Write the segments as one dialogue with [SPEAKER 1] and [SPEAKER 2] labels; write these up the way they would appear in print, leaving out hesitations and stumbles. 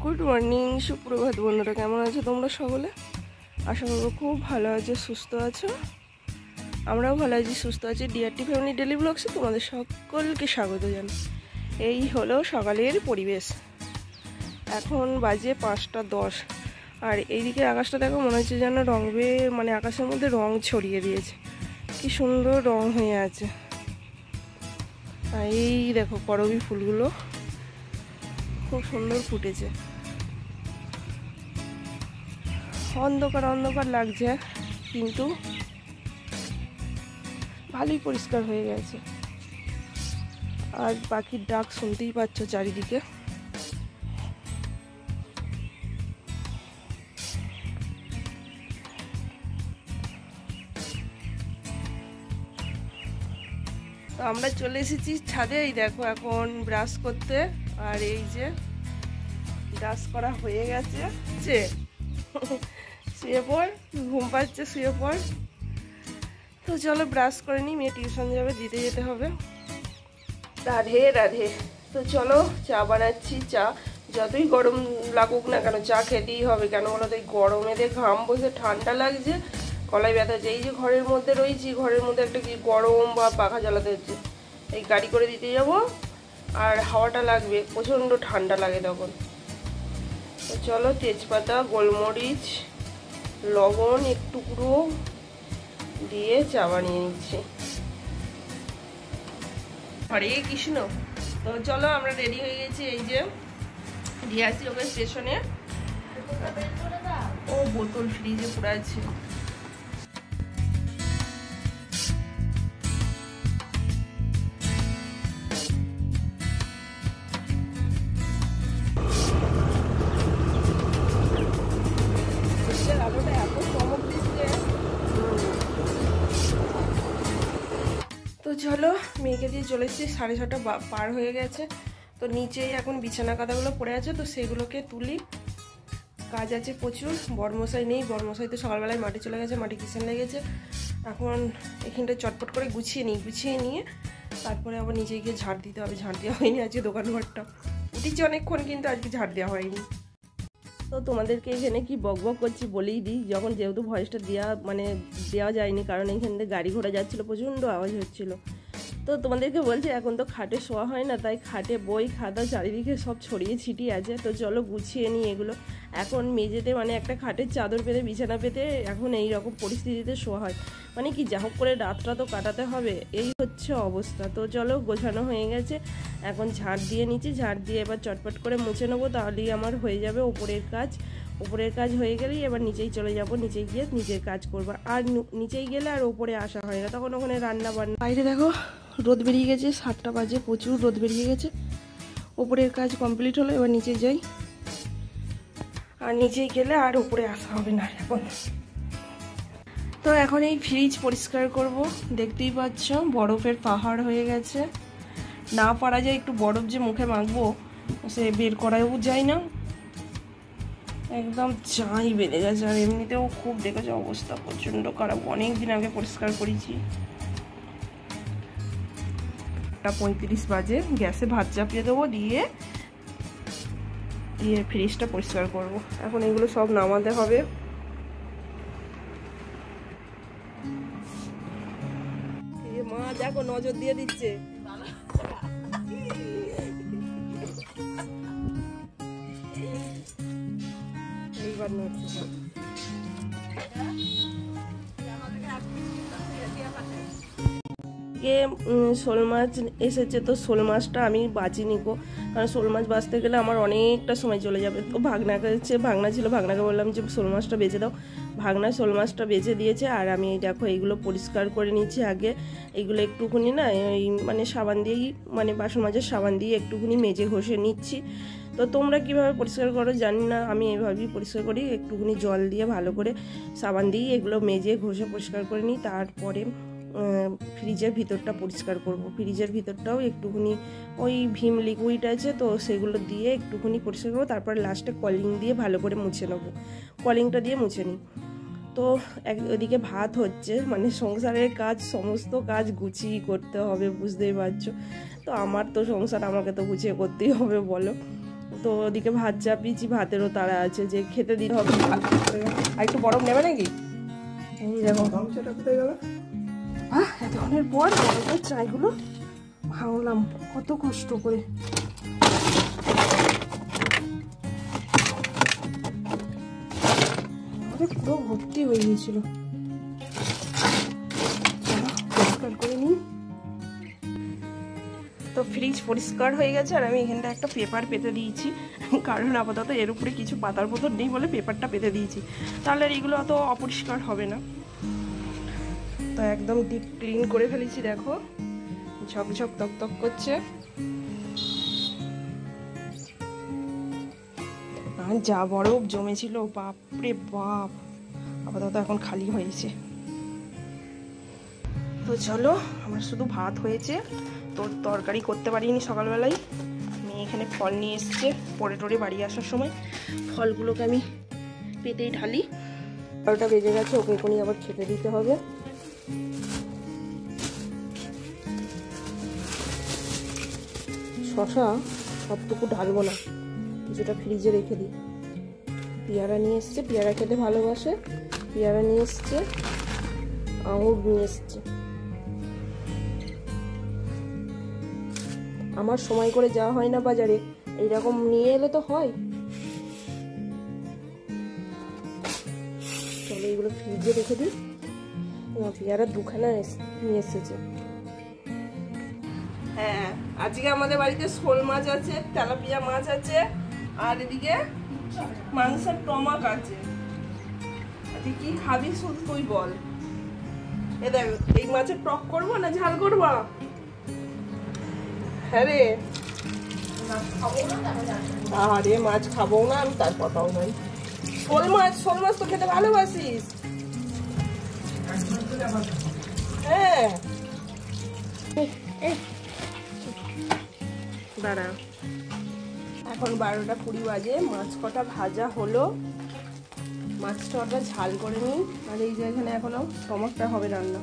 [SPEAKER 1] Good morning, সুপ্রভাত বন্ধুরা, কেমন আছো তোমরা সকলে? আশা করবো খুব ভালো আছো, সুস্থ আছো। আমরাও ভালো আছি, সুস্থ আছি। ডিআরটি ফ্যামিলি ডেলি ব্লগসে তোমাদের সকলকে স্বাগত জানাই। এই হলো সকালের পরিবেশ। এখন বাজে 5টা 10, আর এইদিকে আকাশটা দেখো, মনে হচ্ছে যেন মানে আকাশের মধ্যে রং ছড়িয়ে দিয়েছে। কি সুন্দর রং হয়ে আছে। আর এই দেখো করবী ফুলগুলো খুব সুন্দর ফুটেছে। অন্ধকার অন্ধকার লাগছে, কিন্তু ভালোই পরিষ্কার হয়ে গেছে। আর পাখির ডাক শুনতেই পাচ্ছ চারিদিকে। তো আমরা চলে এসেছি ছাদে। এই দেখো এখন ব্রাশ করতে, আর এই যে ব্রাশ করা হয়ে গেছে। শুয়ে পড়, ঘুম পাচ্ছে, শুয়ে পড়। তো চলো ব্রাশ করে নিই, মেয়ে টিউশন যাবে, দিতে যেতে হবে। রাধে রাধে। তো চলো চা বানাচ্ছি। চা যতই গরম লাগুক না কেন, চা খেতেই হবে। কেন বলো তো, এই গরমে ঘাম বসে ঠান্ডা লাগছে, গলায় ব্যথা হচ্ছে। এই যে ঘরের মধ্যে রয়েছি, ঘরের মধ্যে একটা কি গরম বা পাখা জ্বালাতে হচ্ছে। এই গাড়ি করে দিতে যাব, আর হাওয়াটা লাগবে, প্রচণ্ড ঠান্ডা লাগে তখন। তো চলো তেজপাতা, গোলমরিচ, লবণ একটু গুঁড়ো দিয়ে চা বানিয়ে নিচ্ছি। হরে কৃষ্ণ। তো চলো আমরা রেডি হয়ে গেছি। এই যে ডিআরসি ওকে স্টেশনে। ও বোতল ফ্রিজে পুরো আছে। তো চলো মেয়েকে দিয়ে চলে এসেছি, 6:30 পার হয়ে গেছে। তো নিচেই এখন বিছানা কাঁথাগুলো পড়ে আছে, তো সেগুলোকে তুলি। কাজ আছে প্রচুর। বড়মশাই নেই, বড়মশাই তো সকালবেলায় মাঠে চলে গেছে, মাঠে কিষেন লেগেছে। এখন এখানটা চটপট করে গুছিয়ে নিয়ে তারপরে আবার নিচে গিয়ে ঝাড় দিতে হবে। ঝাড় দেওয়া হয়নি আজকে, দোকানঘরটা উঠেছি অনেকক্ষণ, কিন্তু আজকে ঝাড় দেওয়া হয়নি। তো তোমাদেরকে এখানে কি বকবক করছি বলেই দিই, যেহেতু ভয়েসটা দেওয়া যায়নি, কারণ এইখান থেকে গাড়ি ঘোড়া যাচ্ছিলো, প্রচণ্ড আওয়াজ হচ্ছিলো। তো তোমাদেরকে বলছি, এখন তো খাটে শোয়া হয় না, তাই খাটে বই খাতা চারিদিকে সব ছড়িয়ে ছিটিয়ে আছে। তো চলো গুছিয়ে নিই এগুলো। এখন মেঝেতে একটা খাটের চাদর পেতে, বিছানা পেতে এখন এই রকম পরিস্থিতিতে শোয়া হয়। কি যা হোক করে রাতটা তো কাটাতে হবে, এই হচ্ছে অবস্থা। তো চলো গোছানো হয়ে গেছে, এখন ঝাড় দিয়ে নিচ্ছি। ঝাড় দিয়ে এবার চটপট করে মুছে নেবো, তাহলেই আমার হয়ে যাবে ওপরের কাজ। ওপরের কাজ হয়ে গেলেই এবার নিচেই চলে যাব, নিচেই গিয়ে নিজের কাজ করবো। আর নিচেই গেলে আর ওপরে আসা হয় না, তখন ওখানে রান্না বান্না। বাইরে দেখো রোদ বেরিয়ে গেছে, 7টা বাজে, প্রচুর রোদ বেরিয়ে গেছে। ওপরের কাজ কমপ্লিট হলো, এবার নিচে যাই। আর নিচেই গেলে আর উপরে আসা হবে না এখন। তো এখন এই ফ্রিজ পরিষ্কার করব। দেখতেই পাচ্ছ বরফের পাহাড় হয়ে গেছে। না পারা যায়, একটু বরফ যে মুখে মাখবো সে বের করাও যায় না, একদম চাই বেড়ে গেছে। আর এমনিতেও খুব দেখেছে অবস্থা প্রচণ্ড খারাপ। অনেক দিন আগে পরিষ্কার করেছি। 8:35 বাজে, গ্যাসে ভাত চাপিয়ে দেবো, দিয়ে ফ্রিজটা পরিষ্কার করব। এখন এগুলো সব নামাতে হবে। মা দেখো নজর দিয়ে দিচ্ছে। এইবার নড়ছে। শোল মাছ এসেছে, তো শোল মাছটা আমি বাঁচিনি গো, কারণ শোল মাছ বাঁচতে গেলে আমার অনেকটা সময় চলে যাবে। তো ভাগনা ছিল, ভাগনাকে বললাম যে শোল মাছটা বেঁচে দাও। ভাগনা শোল মাছটা বেঁচে দিয়েছে। আর আমি দেখো এইগুলো পরিষ্কার করে নিচ্ছি আগে। এইগুলো একটুখানি না সাবান দিয়েই, বাসন মাজার সাবান দিয়ে একটুখানি মেজে ঘষে নিচ্ছি। তো তোমরা কিভাবে পরিষ্কার করো জানি না, আমি এইভাবেই পরিষ্কার করি। একটুখানি জল দিয়ে ভালো করে সাবান দিয়ে এগুলো মেজে ঘষে পরিষ্কার করে নিই। তারপরে ফ্রিজের ভিতরটা পরিষ্কার করব। ফ্রিজের ভিতরটাও একটুখানি ওই ভিম লিকুইড আছে, তো সেগুলো দিয়ে একটুখানি পরিষ্কার করবো। তারপর লাস্টে কলিং দিয়ে ভালো করে মুছে নেবো, কলিংটা দিয়ে মুছে নিই। তো ওদিকে ভাত হচ্ছে, মানে সংসারের কাজ, সমস্ত কাজ গুছিয়ে করতে হবে, বুঝতেই পারছো। তো আমার তো সংসার, আমাকে তো গুছিয়ে করতেই হবে বলো। তো ওদিকে ভাত চাপিয়েছি, ভাতেরও তাড়া আছে, যে খেতে দিতে হবে। আর একটু বরফ নেবে নাকি? এই দেখো গামছাটা কোথায় গেল। এতক্ষণের পর বরফের চাইগুলো ভাঙলাম কত কষ্ট করে। পুরো ভর্তি হয়ে গিয়েছিল, পরিষ্কার করে নিই। তো ফ্রিজ পরিষ্কার হয়ে গেছে, আর আমি এখানটা একটা পেপার পেতে দিয়েছি, কারণ আপাতত এর উপরে কিছু পাতার পতর নেই বলে পেপারটা পেতে দিয়েছি, তাহলে আর এগুলো অত অপরিষ্কার হবে না। তো একদম ডিপ ক্লিন করে ফেলেছি, দেখো ঝকঝক তকতক করছে। যা বরফ জমেছিল, বাপরে বাপ, আপাতত এখন খালি হয়েছে। তো চলো, আমার শুধু ভাত হয়েছে, তো তরকারি করতে পারিনি সকালবেলায়। মেয়ে এখানে ফল নিয়ে এসছে, পরে টরে বাড়ি আসার সময় ফলগুলোকে আমি পেটেই ঢালি। 12টা বেজে গেছে, ওকে এখনই আবার খেতে দিতে হবে। শশা সবটুকু ঢালবো না, কিছুটা ফ্রিজে রেখে দিই। পেয়ারা নিয়ে এসছে, পেয়ারা খেতে ভালোবাসে, পেয়ারা নিয়ে এসছে, আঙুর নিয়ে এসছে। আমার সময় করে যাওয়া হয় না বাজারে, এইরকম নিয়ে এলে তো হয়। চলো এগুলো ফ্রিজে রেখে দিই। পেয়ারা দুখানা নিয়ে এসেছে। হ্যাঁ, আজকে আমাদের বাড়িতে শোল মাছ আছে, তেলাপিয়া মাছ আছে, আর এদিকে মাংসের টমাক আছে। তুই কি খাবি শুধু তুই বল। এ দেখ, এই মাছের টক করবো না ঝাল করবো? হ্যাঁ রে, আরে মাছ খাবো না আমি, তার কথাও নাই। শোল মাছ তো খেতে ভালোবাসিস? হ্যাঁ, দাঁড়া, এখন 12টা 20 বাজে, মাছ কটা ভাজা হলো, মাছটা ওটা ঝাল করে নিই। আর এই যে এখানে এখনো টমাকটা হবে রান্না।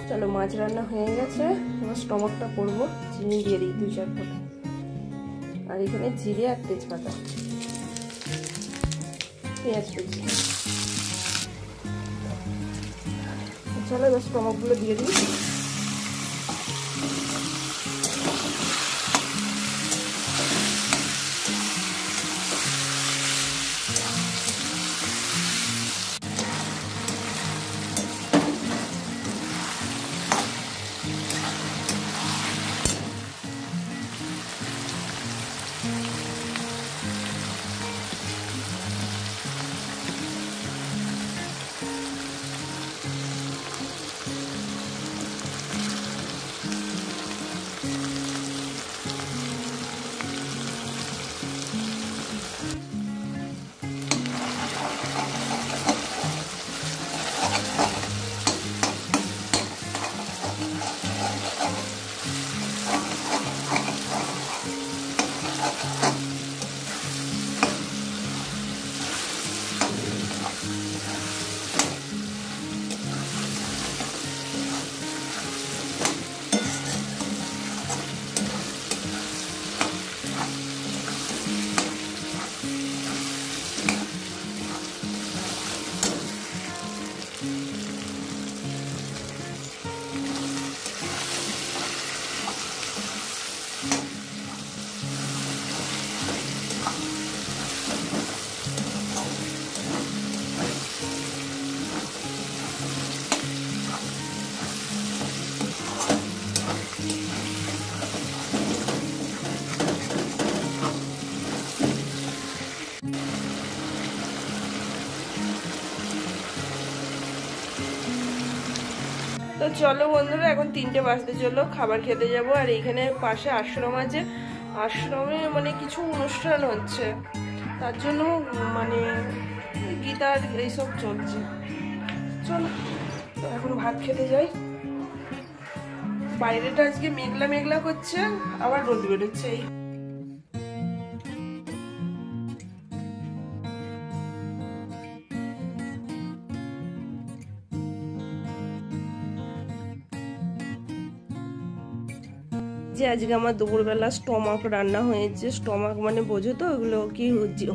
[SPEAKER 1] চলো, মাছ রান্না হয়ে গেছে, এবার টমাকটা করবো। চিনি দিয়ে দিই 2-4 ফোঁটা, আর এখানে জিরে আর তেজপাতা, পেঁয়াজ কুচি। চলো এবার টমাকগুলো দিয়ে দিই। চলো বন্ধুরা, এখন 3টে বাজতে চলো, খাবার খেতে যাব। আর এইখানে পাশে আশ্রম আছে, আশ্রমে মানে কিছু অনুষ্ঠান হচ্ছে, তার জন্য মানে গীতার এইসব চলছে। চলো তো এখন ভাত খেতে যাই। বাইরেটা আজকে মেঘলা মেঘলা করছে, আবার রোদ বেরোচ্ছে। যে আজকে আমার দুপুরবেলা স্টমাক রান্না হয়েছে। স্টমাক মানে বোঝো তো, ওগুলো কি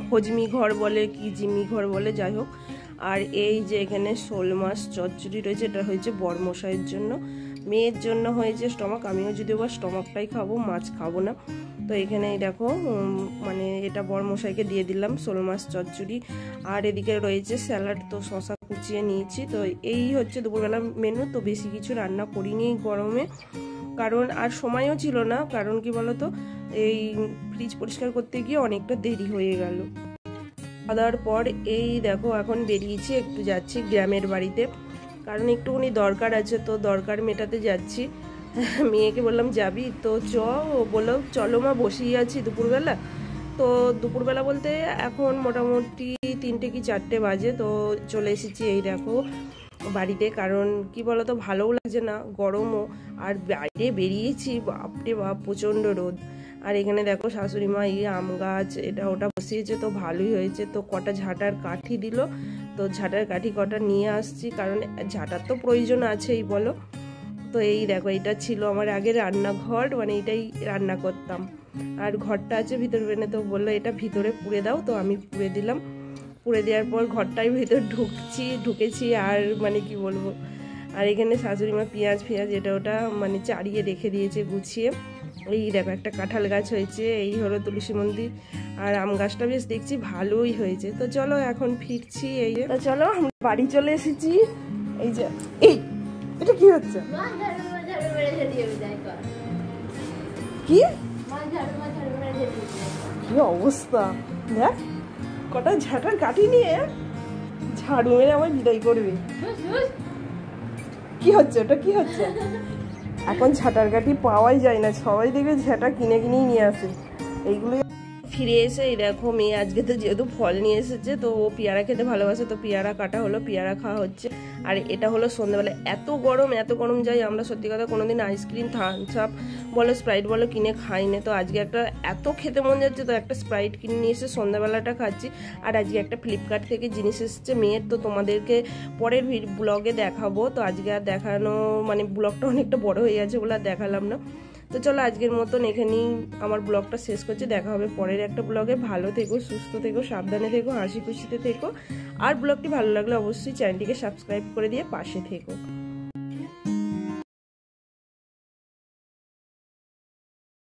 [SPEAKER 1] হজমি ঘর বলে কি জিমি ঘর বলে, যাই হোক। আর এই যে এখানে শোল মাছ চচ্চড়ি রয়েছে, এটা হয়েছে বরমশাইয়ের জন্য, মেয়ের জন্য হয়েছে স্টমাক। আমিও যদিও বা স্টমাকটাই খাবো, মাছ খাবো না। তো এখানে দেখো মানে এটা বরমশাইকে দিয়ে দিলাম শোল মাছ চচ্চড়ি। আর এদিকে রয়েছে স্যালাড, তো শশা কুচিয়ে নিয়েছি। তো এই হচ্ছে দুপুরবেলা মেনু। তো বেশি কিছু রান্না করিনি গরমে, কারণ আর সময়ও ছিল না। কারণ কি বলতো, এই ফ্রিজ পরিষ্কার করতে গিয়ে অনেকটা দেরি হয়ে গেল। খাওয়া দাওয়ার পর এই দেখো এখন বেরিয়েছি, একটু যাচ্ছি গ্রামের বাড়িতে, কারণ একটুখানি দরকার আছে, তো দরকার মেটাতে যাচ্ছি। মেয়েকে বললাম যাবি, তো বললো চলো মা, বসেই আছি দুপুরবেলা। তো দুপুরবেলা বলতে এখন মোটামুটি 3টে কি 4টে বাজে। তো চলে এসেছি এই দেখো বাড়িতে, কারণ কি বলতো ভালোও লাগছে না, গরমও। আর বাইরে বেরিয়েছি, বাপরে বাপ প্রচণ্ড রোদ। আর এখানে দেখো শাশুড়ি মা এই আম গাছ এটা ওটা বসিয়েছে, তো ভালোই হয়েছে। তো কটা ঝাঁটার কাঠি দিল, তো ঝাঁটার কাঠি কটা নিয়ে আসছি, কারণ ঝাঁটার তো প্রয়োজন আছেই বলো। তো এই দেখো এটা ছিল আমার আগে রান্নাঘর, মানে এটাই রান্না করতাম। আর ঘরটা আছে ভিতর বেনে, তো বললো এটা ভিতরে পুড়ে দাও, তো আমি পুড়ে দিলাম। পুড়ে দেওয়ার পর ঘরটাই ভিতর ঢুকেছি। আর মানে কি বলবো, আর এখানে শাশুড়ি মা পেঁয়াজ এটা ওটা মানে চাড়িয়ে রেখে দিয়েছে গুছিয়ে। এই দেখো একটা কাঁঠাল গাছ হয়েছে, এই হলো তুলসী মন্দির। আর আম গাছটা বেশ দেখছি ভালোই হয়েছে। তো চলো এখন ফিরছি। এই তো চলো বাড়ি চলে এসেছি। এই যে এই এটা কি হচ্ছে, কি কি অবস্থা দেখ, কটা ঝাঁটার কাঠি নিয়ে ঝাড়ু মেরে আমায় বিদায় করবে। কি হচ্ছে ওটা, কি হচ্ছে? এখন ঝাঁটার কাঠি পাওয়াই যায় না, সবাই দেখবে ঝাঁটা কিনেই নিয়ে আসে। এইগুলো ফিরে এসে এই দেখো মেয়ে আজকে তো যেহেতু ফল নিয়ে এসেছে, তো ও পেয়ারা খেতে ভালোবাসে, তো পেয়ারা কাটা হলো, পেয়ারা খাওয়া হচ্ছে। আর এটা হলো সন্ধ্যাবেলা। এত গরম যাই আমরা সত্যি কথা কোনোদিন আইসক্রিম থামস আপ বলো স্প্রাইট বলো কিনে খাই না। তো আজকে একটা এত খেতে মন যাচ্ছে, তো একটা স্প্রাইট কিনে নিয়ে এসে সন্ধ্যাবেলাটা খাচ্ছি। আর আজকে একটা ফ্লিপকার্ট থেকে জিনিস এসেছে মেয়ের, তো তোমাদেরকে পরের ব্লগে দেখাবো। তো আজকে আর দেখানো মানে ব্লগটা অনেকটা বড় হয়ে গেছে বলে আর দেখালাম না। তো চলো আজকের মতন এখানেই আমার ব্লগটা শেষ করছি। দেখা হবে পরের একটা ব্লগে। ভালো থেকো, সুস্থ থেকো, সাবধানে থেকো, হাসি খুশিতে থেকো। আর ব্লগটি ভালো লাগলে অবশ্যই চ্যানেলটিকে সাবস্ক্রাইব করে দিয়ে পাশে থেকো।